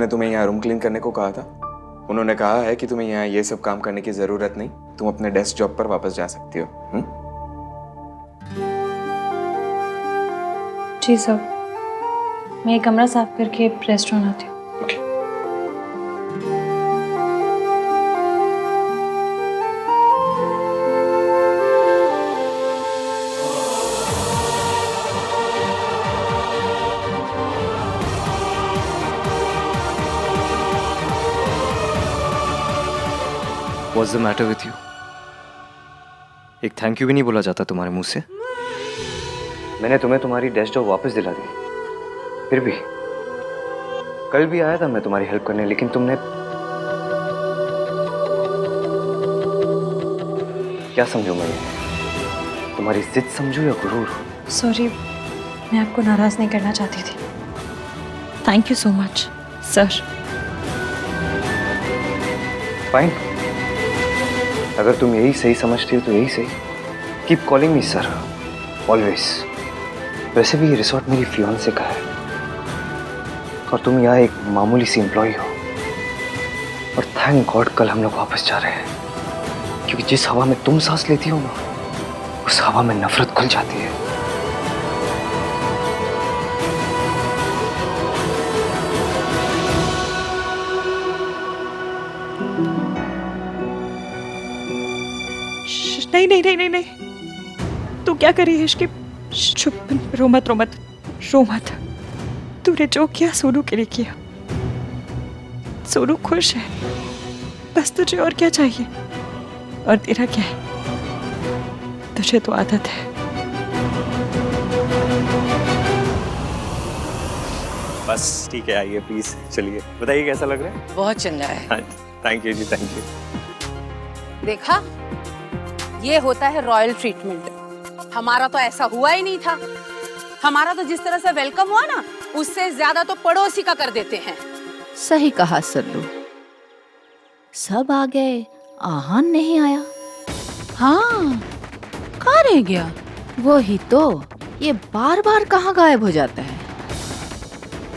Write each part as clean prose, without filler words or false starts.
ने तुम्हें यहाँ रूम क्लीन करने को कहा था। उन्होंने कहा है कि तुम्हें यहाँ ये सब काम करने की जरूरत नहीं, तुम अपने डेस्क जॉब पर वापस जा सकती हो। जी सर, मैं ये कमरा साफ करके रेस्टोरेंट आती हूँ। What's the matter with you? एक थैंक यू भी नहीं बोला जाता तुम्हारे मुंह से। मैंने तुम्हें तुम्हारी डेस्क जॉब वापस दिला दी, फिर भी कल भी आया था मैं तुम्हारी हेल्प करने, लेकिन तुमने क्या समझू मैं? तुम्हारी जिद समझू या गुरूर? सॉरी, मैं आपको नाराज नहीं करना चाहती थी। Thank you so much sir. Fine, अगर तुम यही सही समझती हो तो यही सही। Keep calling me sir, always. वैसे भी ये रिसोर्ट मेरी फियांसे का है और तुम यहाँ एक मामूली सी एम्प्लॉय हो। और थैंक गॉड कल हम लोग वापस जा रहे हैं, क्योंकि जिस हवा में तुम सांस लेती हो ना, उस हवा में नफरत घुल जाती है। नहीं नहीं नहीं नहीं नहीं, तू क्या कर रही है इश्क? चुप, रो मत रो मत रो मत। तूने जो किया सोनू के लिए किया। सोनू खुश है, बस तुझे और क्या चाहिए? और तेरा क्या है? तुझे तो आदत है। बस ठीक है, आइए प्लीज, चलिए बताइए कैसा लग रहा है? बहुत चल रहा है। थैंक यू जी, थैंक यू। देखा, ये होता है रॉयल ट्रीटमेंट। हमारा तो ऐसा हुआ ही नहीं था। हमारा तो जिस तरह से वेलकम हुआ ना, उससे ज्यादा तो पड़ोसी का कर देते हैं। सही कहा सल्लू, सब आ गए, आहान नहीं आया। हाँ, कहाँ रह गया? वही तो, ये बार बार कहाँ गायब हो जाता है?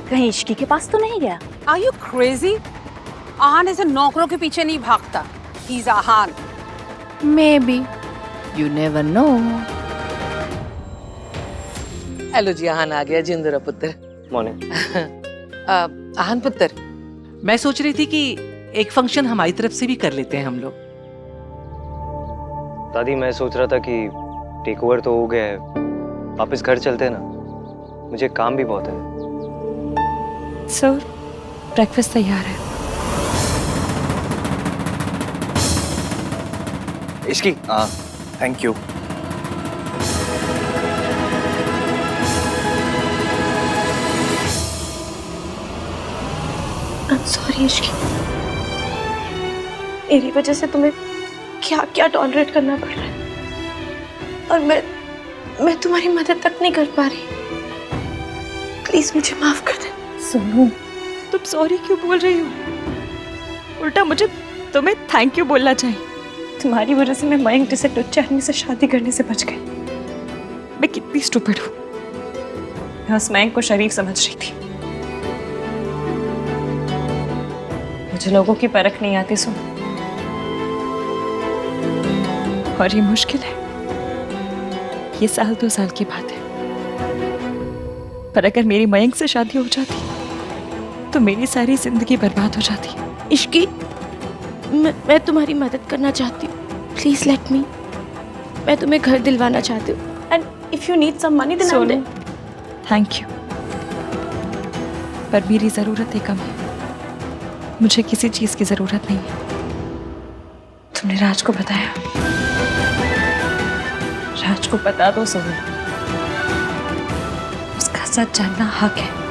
कहीं इश्की के पास तो नहीं गया? Are you crazy? आहान ऐसे नौकरों के पीछे नहीं भागता। He's Aahan. Maybe, you never know. Hello ji, Aahan आ गया। जिंदरा पुत्र। मॉर्निंग। आहान पुत्र, मैं सोच रही थी कि एक फंक्शन हमारी तरफ से भी कर लेते हैं हम लोग। दादी, मैं सोच रहा था कि टेक ओवर तो हो गया है, वापस घर चलते हैं ना, मुझे काम भी बहुत है। सर, ब्रेकफास्ट तैयार है। Ishki, thank you. Sorry Ishki, मेरी वजह से तुम्हें क्या क्या टॉलरेट करना पड़ रहा है, और मैं तुम्हारी मदद तक नहीं कर पा रही। प्लीज मुझे माफ कर दे। सोनू, तुम सॉरी क्यों बोल रही हो? उल्टा मुझे तुम्हें थैंक यू बोलना चाहिए। तुम्हारी वजह से मैं मयंक जैसे टुच्चे आदमी से शादी करने से बच गई। मैं कितनी स्टूपिड हूँ। मैं उस मयंक को शरीफ समझ रही थी। मुझे लोगों की परख नहीं आती सुन, और ये मुश्किल है। ये 1-2 साल की बात है, पर अगर मेरी मयंक से शादी हो जाती तो मेरी सारी जिंदगी बर्बाद हो जाती। इश्की, मैं तुम्हारी मदद करना चाहती हूँ। Please let me. मैं तुम्हें घर दिलवाना चाहती हूँ। And if you need some money then Sonu, thank you, पर मेरी जरूरत कम है। मुझे किसी चीज की जरूरत नहीं है। तुमने राज को बताया? राज को बता दो सोनू, उसका सच जानना हक है।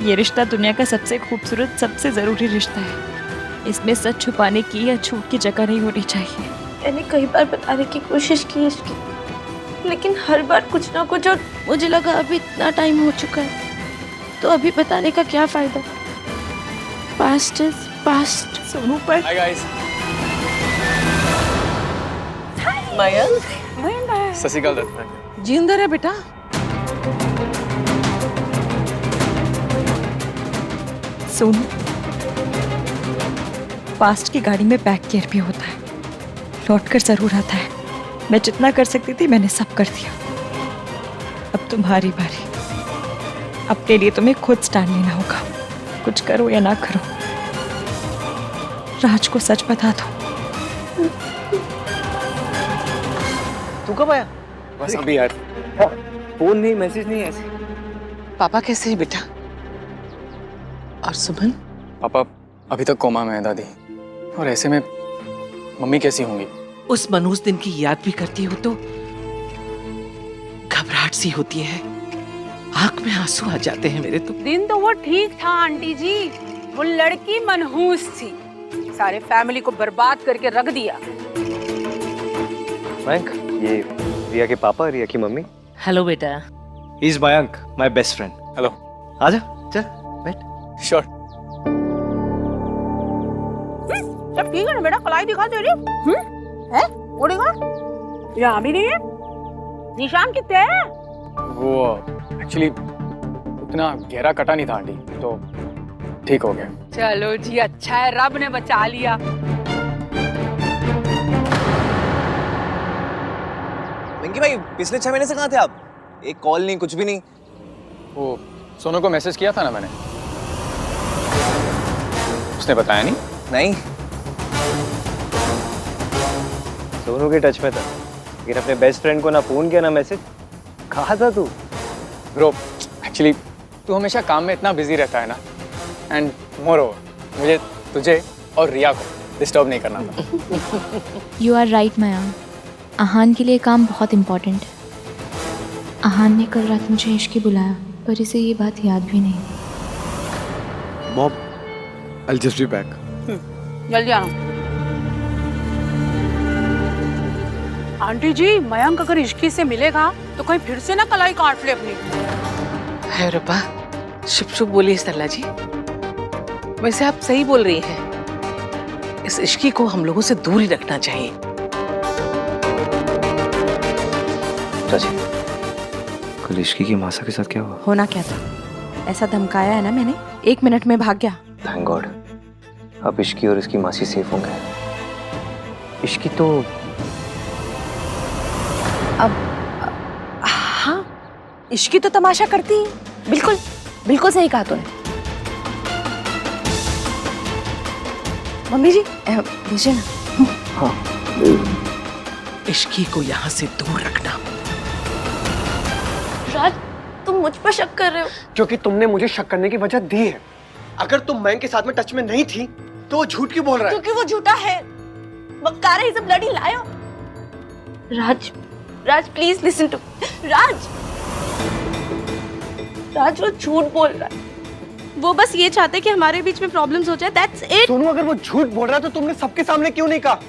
ये रिश्ता दुनिया का सबसे खूबसूरत, सबसे जरूरी रिश्ता है। इसमें सच छुपाने की या झूठ की जगह नहीं होनी चाहिए। मैंने कई बार बताने की कोशिश की इसकी, लेकिन हर बार कुछ ना कुछ, और मुझे लगा अभी इतना टाइम हो चुका है तो अभी बताने का क्या फायदा। Past is past. सोनू पर हाय गाइस। मयंक, सत श्री अकाल दत्ता। जिंदर है बेटा? सोनू, पास्ट की गाड़ी में बैक गियर भी होता है, लौट कर जरूर आता है। मैं जितना कर सकती थी मैंने सब कर दिया। अब तुम्हारी बारी। अपने लिए तुम्हें खुद स्टैंड लेना होगा, कुछ करो या ना करो। राज को सच बता दो। तू कब आया? बस अभी यार। फोन नहीं, मैसेज नहीं, ऐसे। पापा कैसे है बेटा? और सुमन? पापा अभी तक कोमा में है दादी, और ऐसे में मम्मी कैसी होंगी? उस मनहूस दिन की याद भी करती हो तो घबराहट सी होती है, आंख में आंसू आ जाते हैं मेरे तो। दिन तो वो ठीक था आंटी जी, वो लड़की मनहूस थी, सारे फैमिली को बर्बाद करके रख दिया। मयंक, ये रिया के पापा, रिया की मम्मी। हेलो बेटा। He is Mayank, my best friend. Hello. आजा, चल बैठ। श्योर। सब ठीक है ना बेटा? कलाई दिखा दे रही है? वो दिखा, यहाँ भी नहीं है। निशान कितने हैं? वो एक्चुअली उतना गहरा कटा नहीं था आंटी, तो ठीक हो गया। चलो जी, अच्छा है, रब ने बचा लिया। वेंकी भाई, पिछले 6 महीने से कहाँ थे आप? एक कॉल नहीं, कुछ भी नहीं। वो सोनू को मैसेज किया था ना मैंने, उसने बताया नहीं? नहीं। सोनू के टच में था, लेकिन अपने बेस्ट फ्रेंड को ना फोन किया ना मैसेज। कहाँ था तू? ब्रो, एक्चुअली तू हमेशा काम में इतना बिजी रहता है ना, एंड मोरओवर मुझे तुझे और रिया को डिस्टर्ब नहीं करना था। यू आर राइट मयांक, आहान के लिए काम बहुत इम्पोर्टेंट है। आहान ने कल रात मुझे इश्क बुलाया, पर इसे ये बात याद भी नहीं। Mom, I'll just be back. जल्दी आना। आंटी जी, मयंक अगर इश्की से मिलेगा तो कहीं फिर से ना कलाई काट ले अपनी। है रब्बा, शुभ शुभ बोलिए सरला जी। वैसे आप सही बोल रही हैं, इस इश्की को हम लोगों से दूर ही रखना चाहिए। चाची, कल इश्की की मासा के साथ क्या हुआ? होना क्या था? ऐसा धमकाया है ना मैंने, 1 मिनट में भाग गया। थैंक गॉड, अब इश्की और इसकी मासी सेफ होंगे। इश्की तो अब हाँ, इश्की तो तमाशा करती है। बिल्कुल बिल्कुल सही कहा तूने। मम्मी जी भेजिए ना। हाँ, इश्की को यहाँ से दूर रखना। राज, तुम मुझ पर शक कर रहे हो? क्योंकि तुमने मुझे शक करने की वजह दी है। अगर तुम मयंक के साथ में टच में नहीं थी तो वो झूठ क्यों बोल रहा है? क्योंकि वो झूठा है। बक्कार है, सब ब्लडी लायो। राज, राज प्लीज लिसन टू। राज, राज वो झूठ बोल रहा है। वो बस ये चाहते कि हमारे बीच में प्रॉब्लम्स हो जाए, दैट्स इट। सोनू, अगर वो झूठ बोल रहा है तो तुमने सबके सामने क्यों नहीं कहा?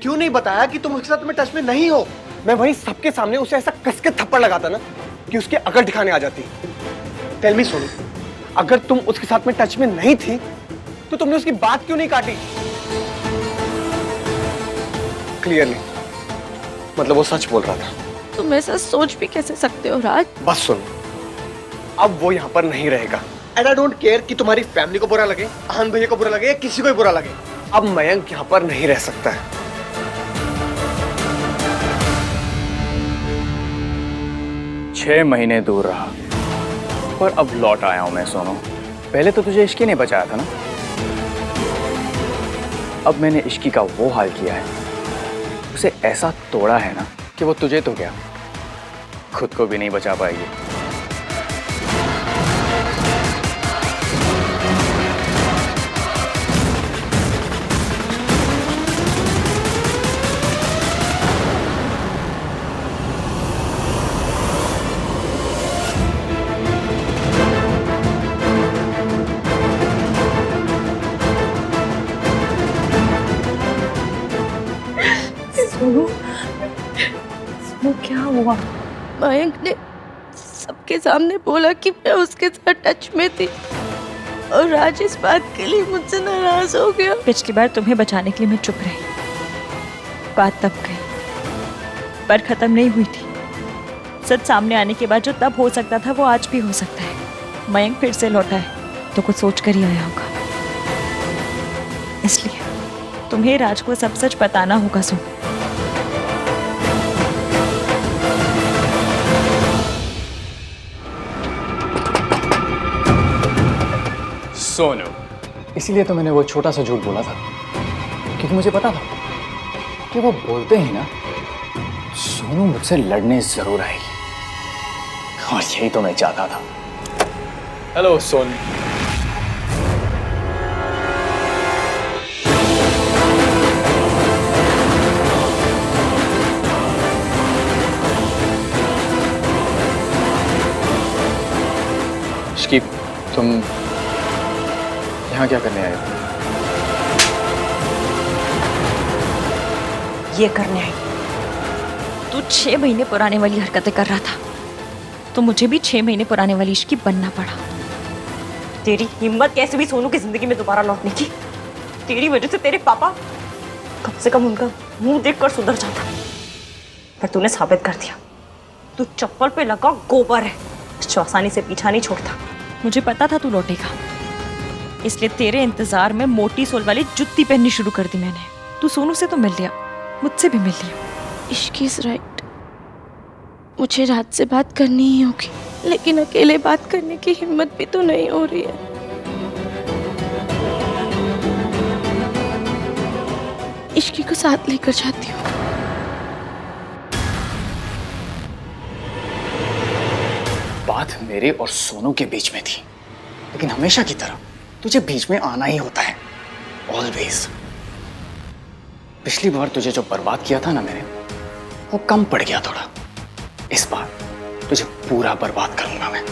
क्यों नहीं बताया कि तुम उसके साथ में टच में नहीं हो? मैं वहीं सबके सामने उसे ऐसा कस के थप्पड़ लगाता ना कि उसकी अकल दिखाने आ जाती। टेल मी सोनू, अगर तुम उसके साथ में टच में नहीं थी तो तुमने उसकी बात क्यों नहीं काटी? क्लियरली मतलब वो सच बोल रहा था। तुम ऐसा सोच भी कैसे सकते हो राज? बस सुनो, अब वो यहाँ पर नहीं रहेगा। एंड आई डोंट केयर कि तुम्हारी फैमिली को बुरा लगे, आहान भैया को बुरा लगे, या किसी को भी बुरा लगे। अब मयंक यहाँ पर नहीं रह सकता है। 6 महीने दूर रहा, पर अब लौट आया हूं मैं सोनू। पहले तो तुझे इश्की ने बचाया था ना, अब मैंने इश्की का वो हाल किया है, उसे ऐसा तोड़ा है ना कि वो तुझे तो क्या, खुद को भी नहीं बचा पाएगी। वो क्या हुआ? मयंक ने सबके सामने बोला कि मैं उसके साथ टच में थी, और राज इस बात के लिए मुझसे नाराज हो गया। पिछली बार तुम्हें बचाने के लिए मैं चुप रही, बात तब गई, पर खत्म नहीं हुई थी। सच सामने आने के बाद जो तब हो सकता था वो आज भी हो सकता है। मयंक फिर से लौटा है तो कुछ सोच कर ही आया होगा। इसलिए तुम्हें राज को सब सच बताना होगा। सोनू, इसीलिए तो मैंने वो छोटा सा झूठ बोला था, क्योंकि मुझे पता था कि वो बोलते ही ना सोनू मुझसे लड़ने जरूर आएगी, और यही तो मैं चाहता था। हेलो सोनू। शिकी, तुम यहाँ क्या करने आए हो? ये करने आई। तू 6 महीने पुराने वाली हरकतें कर रहा था, तो मुझे भी 6 महीने पुराने वाली इश्की बनना पड़ा। तेरी हिम्मत कैसे भी सोनू की जिंदगी में दोबारा लौटने की। तेरी वजह से तेरे पापा कम से कम उनका मुंह देखकर सुधर जाता, पर तूने साबित कर दिया तू चप्पल पे लगा गोबर है, जो आसानी से पीछा नहीं छोड़ता। मुझे पता था तू लौटेगा, इसलिए तेरे इंतजार में मोटी सोल वाली जुत्ती पहननी शुरू कर दी मैंने। तू सोनू से तो मिल लिया, मुझसे भी मिल लिया। इश्क इज राइट, मुझे रात से बात करनी ही होगी, लेकिन अकेले बात करने की हिम्मत भी तो नहीं हो रही है। इश्की को साथ लेकर जाती हूँ। बात मेरे और सोनू के बीच में थी, लेकिन हमेशा की तरह तुझे बीच में आना ही होता है, ऑलवेज। पिछली बार तुझे जो बर्बाद किया था ना मैंने, वो कम पड़ गया थोड़ा। इस बार तुझे पूरा बर्बाद करूंगा मैं।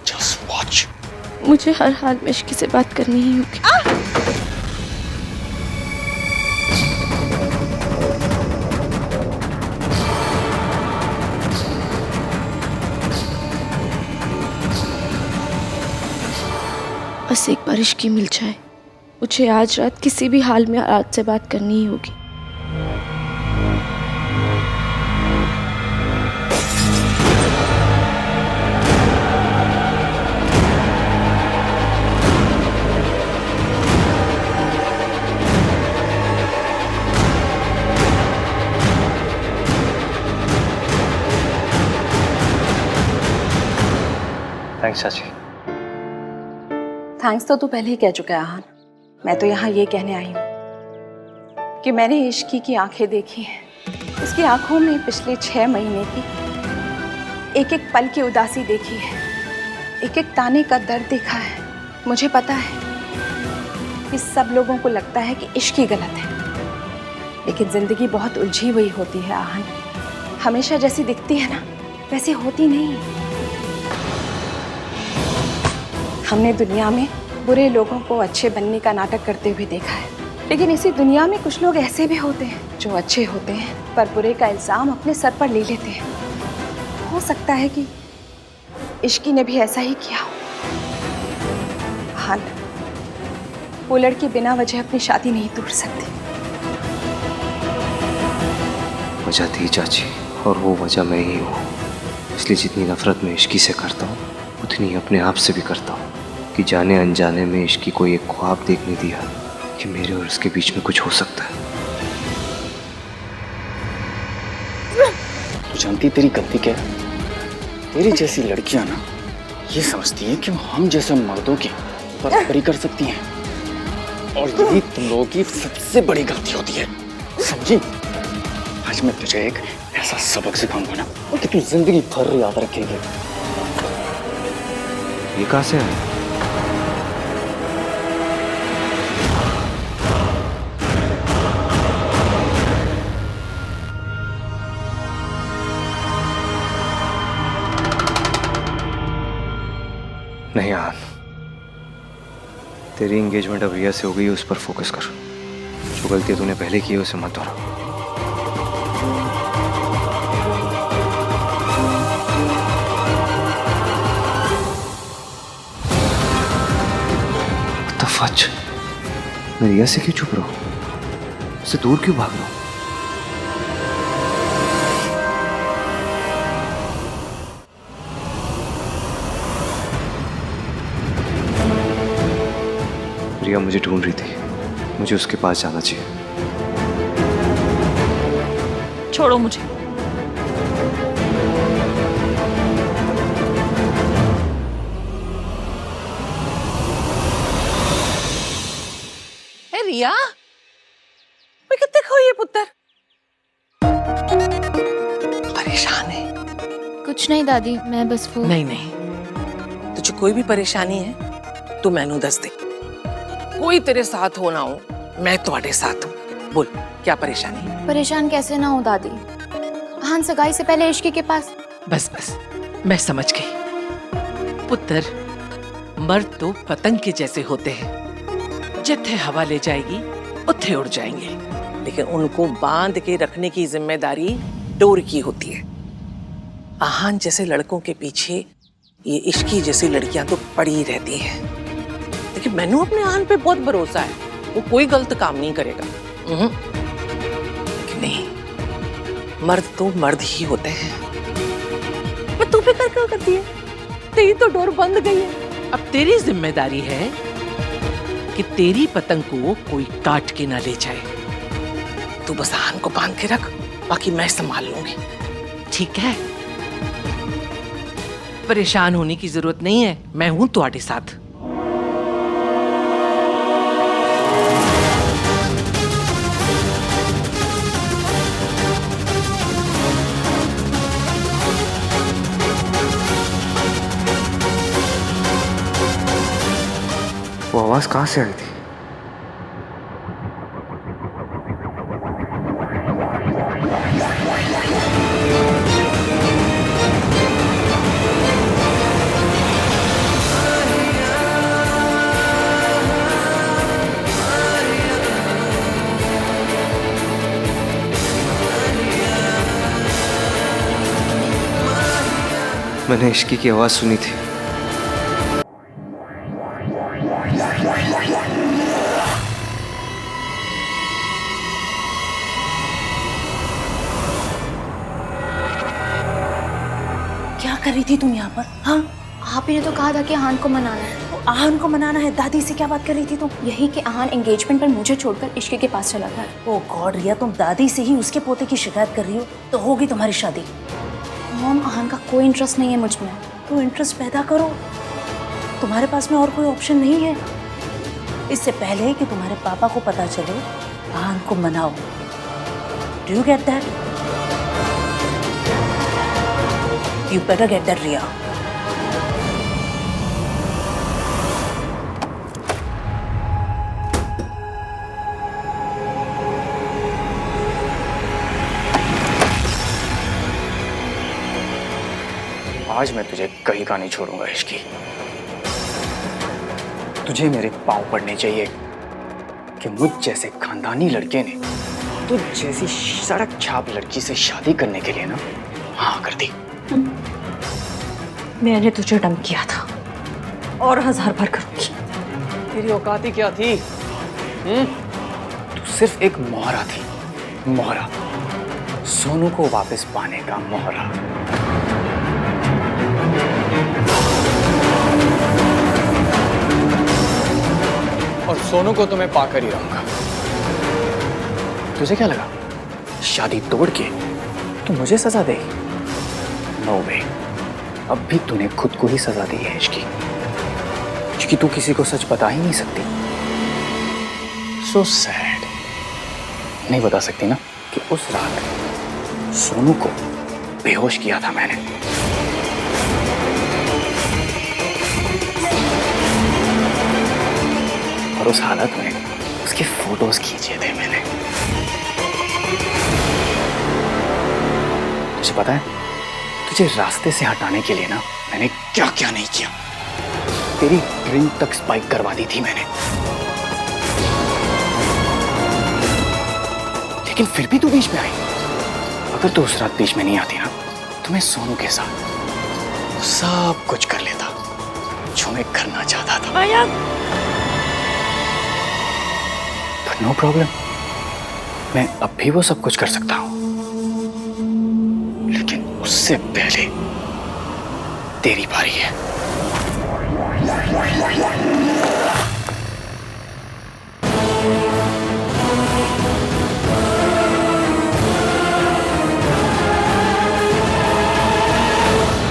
Just watch. मुझे हर हाल में इश्की से बात करनी ही होगी। बस एक बार इश्की मिल जाए, मुझे आज रात किसी भी हाल में रात से बात करनी ही होगी। थैंक्स चाची। थैंक्स तो तू पहले ही कह चुका है आहान। मैं तो यहाँ ये कहने आई हूँ कि मैंने इश्की की आंखें देखी हैं। उसकी आंखों में पिछले 6 महीने की एक एक पल की उदासी देखी है, एक एक ताने का दर्द देखा है। मुझे पता है कि सब लोगों को लगता है कि इश्की गलत है, लेकिन जिंदगी बहुत उलझी हुई होती है आहान। हमेशा जैसी दिखती है ना, वैसी होती नहीं। हमने दुनिया में बुरे लोगों को अच्छे बनने का नाटक करते हुए देखा है, लेकिन इसी दुनिया में कुछ लोग ऐसे भी होते हैं जो अच्छे होते हैं पर बुरे का इल्जाम अपने सर पर ले लेते हैं। हो सकता है कि इश्की ने भी ऐसा ही किया हो। हाँ, वो लड़की बिना वजह अपनी शादी नहीं तोड़ सकती। वजह थी चाची, और वो वजह मैं ही हूँ। इसलिए जितनी नफरत मैं इश्की से करता हूँ, उतनी अपने आप से भी करता हूँ कि जाने अनजाने में इश्की को एक ख्वाब देखने दिया कि मेरे और उसके बीच में कुछ हो सकता है। तू जानती तेरी गलती क्या है? तेरी जैसी लड़कियां ना ये समझती है कि हम जैसे मर्दों की बराबरी कर सकती हैं, और यही तुम लोगों की सबसे बड़ी गलती होती है, समझी? आज मैं तुझे एक ऐसा सबक सिखाऊंगा ना कि तू जिंदगी भर याद रखेगी। ये कहाँ से है? नहीं यार, तेरी एंगेजमेंट अब रिया से हो गई है, उस पर फोकस कर। जो गलती तूने पहले की है उसे मत दोहरा। फच, मैं रिया से क्यों चुप रहा हूं? उससे दूर क्यों भाग रहा हूं? रिया मुझे ढूंढ रही थी, मुझे उसके पास जाना चाहिए। छोड़ो मुझे। ए रिया, मैं कितने खोई है पुत्र? परेशान है? कुछ नहीं दादी, मैं बस वो नहीं नहीं, तुझे कोई भी परेशानी है तो मैनू दस दे। कोई तेरे साथ हो ना हो, मैं तुम्हारे साथ हूँ। बोल क्या परेशानी है? परेशान कैसे ना हो दादी, आहान सगाई से पहले इश्की के पास। बस बस, मैं समझ गई। पुत्र, मर्द तो पतंग के जैसे होते हैं, जिथे हवा ले जाएगी उथे उड़ जाएंगे, लेकिन उनको बांध के रखने की जिम्मेदारी डोर की होती है। आहान जैसे लड़कों के पीछे ये इश्की जैसी लड़कियां तो पड़ी रहती हैं। लेकिन मैनू अपने आहान पे बहुत भरोसा है, वो कोई गलत काम नहीं करेगा। लेकिन नहीं, मर्द तो मर्द ही होते हैं। पर तू फिक्र क्यों करती है? तेरी तो डोर बंद गई है। अब तेरी जिम्मेदारी है कि तेरी पतंग को कोई काट के ना ले जाए। तू बस आहान को बांध के रख, बाकी मैं संभाल लूंगी, ठीक है? परेशान होने की जरूरत नहीं है, मैं हूं तुम्हारे साथ। वो आवाज कहाँ से आई थी? मैंने इश्की की आवाज सुनी थी। क्या कर रही थी तुम यहाँ पर? हाँ, आप ही ने तो कहा था कि आहान को मनाना है। तो आहान को मनाना है। दादी से क्या बात कर रही थी तुम? यही कि आहान एंगेजमेंट पर मुझे छोड़कर इश्की के पास चला गया। ओ गॉड रिया, तुम दादी से ही उसके पोते की शिकायत कर रही हो, तो होगी तुम्हारी शादी। मॉम, आहान का कोई इंटरेस्ट नहीं है मुझ में। तो इंटरेस्ट पैदा करो, तुम्हारे पास में और कोई ऑप्शन नहीं है। इससे पहले कि तुम्हारे पापा को पता चले, आहान को मनाओ। Do you get that? You better get that Riya. आज मैं तुझे कहीं का नहीं छोड़ूंगा इश्की। तुझे मेरे पांव पड़ने चाहिए कि मुझ जैसे खानदानी लड़के ने तुझ जैसी सड़क छाप लड़की से शादी करने के लिए ना हाँ कर दी। मैंने तुझे डम किया था और 1000 बार करूंगी। तेरी औकात ही क्या थी? तू सिर्फ एक मोहरा थी, मोहरा, सोनू को वापस पाने का मोहरा। और सोनू को तो मैं पाकर ही रहूंगा। तुझे क्या लगा शादी तोड़ के तू मुझे सजा देगी? नो वे, अब भी तूने खुद को ही सजा दी है इश्की, क्योंकि तू किसी को सच बता ही नहीं सकती। So sad. नहीं बता सकती ना कि उस रात सोनू को बेहोश किया था मैंने। और उस हालत में उसके फोटोज खींचे थे मैंने। तुझे पता है, तुझे रास्ते से हटाने के लिए ना मैंने क्या क्या नहीं किया। तेरी ड्रिंक तक स्पाइक करवा दी थी मैंने, लेकिन फिर भी तू बीच में आई। अगर तू उस रात बीच में नहीं आती ना, तो मैं सोनू के साथ सब कुछ कर लेता जो मैं करना चाहता था। बट नो प्रॉब्लम, मैं अब भी वो सब कुछ कर सकता हूं, लेकिन उससे पहले तेरी बारी है।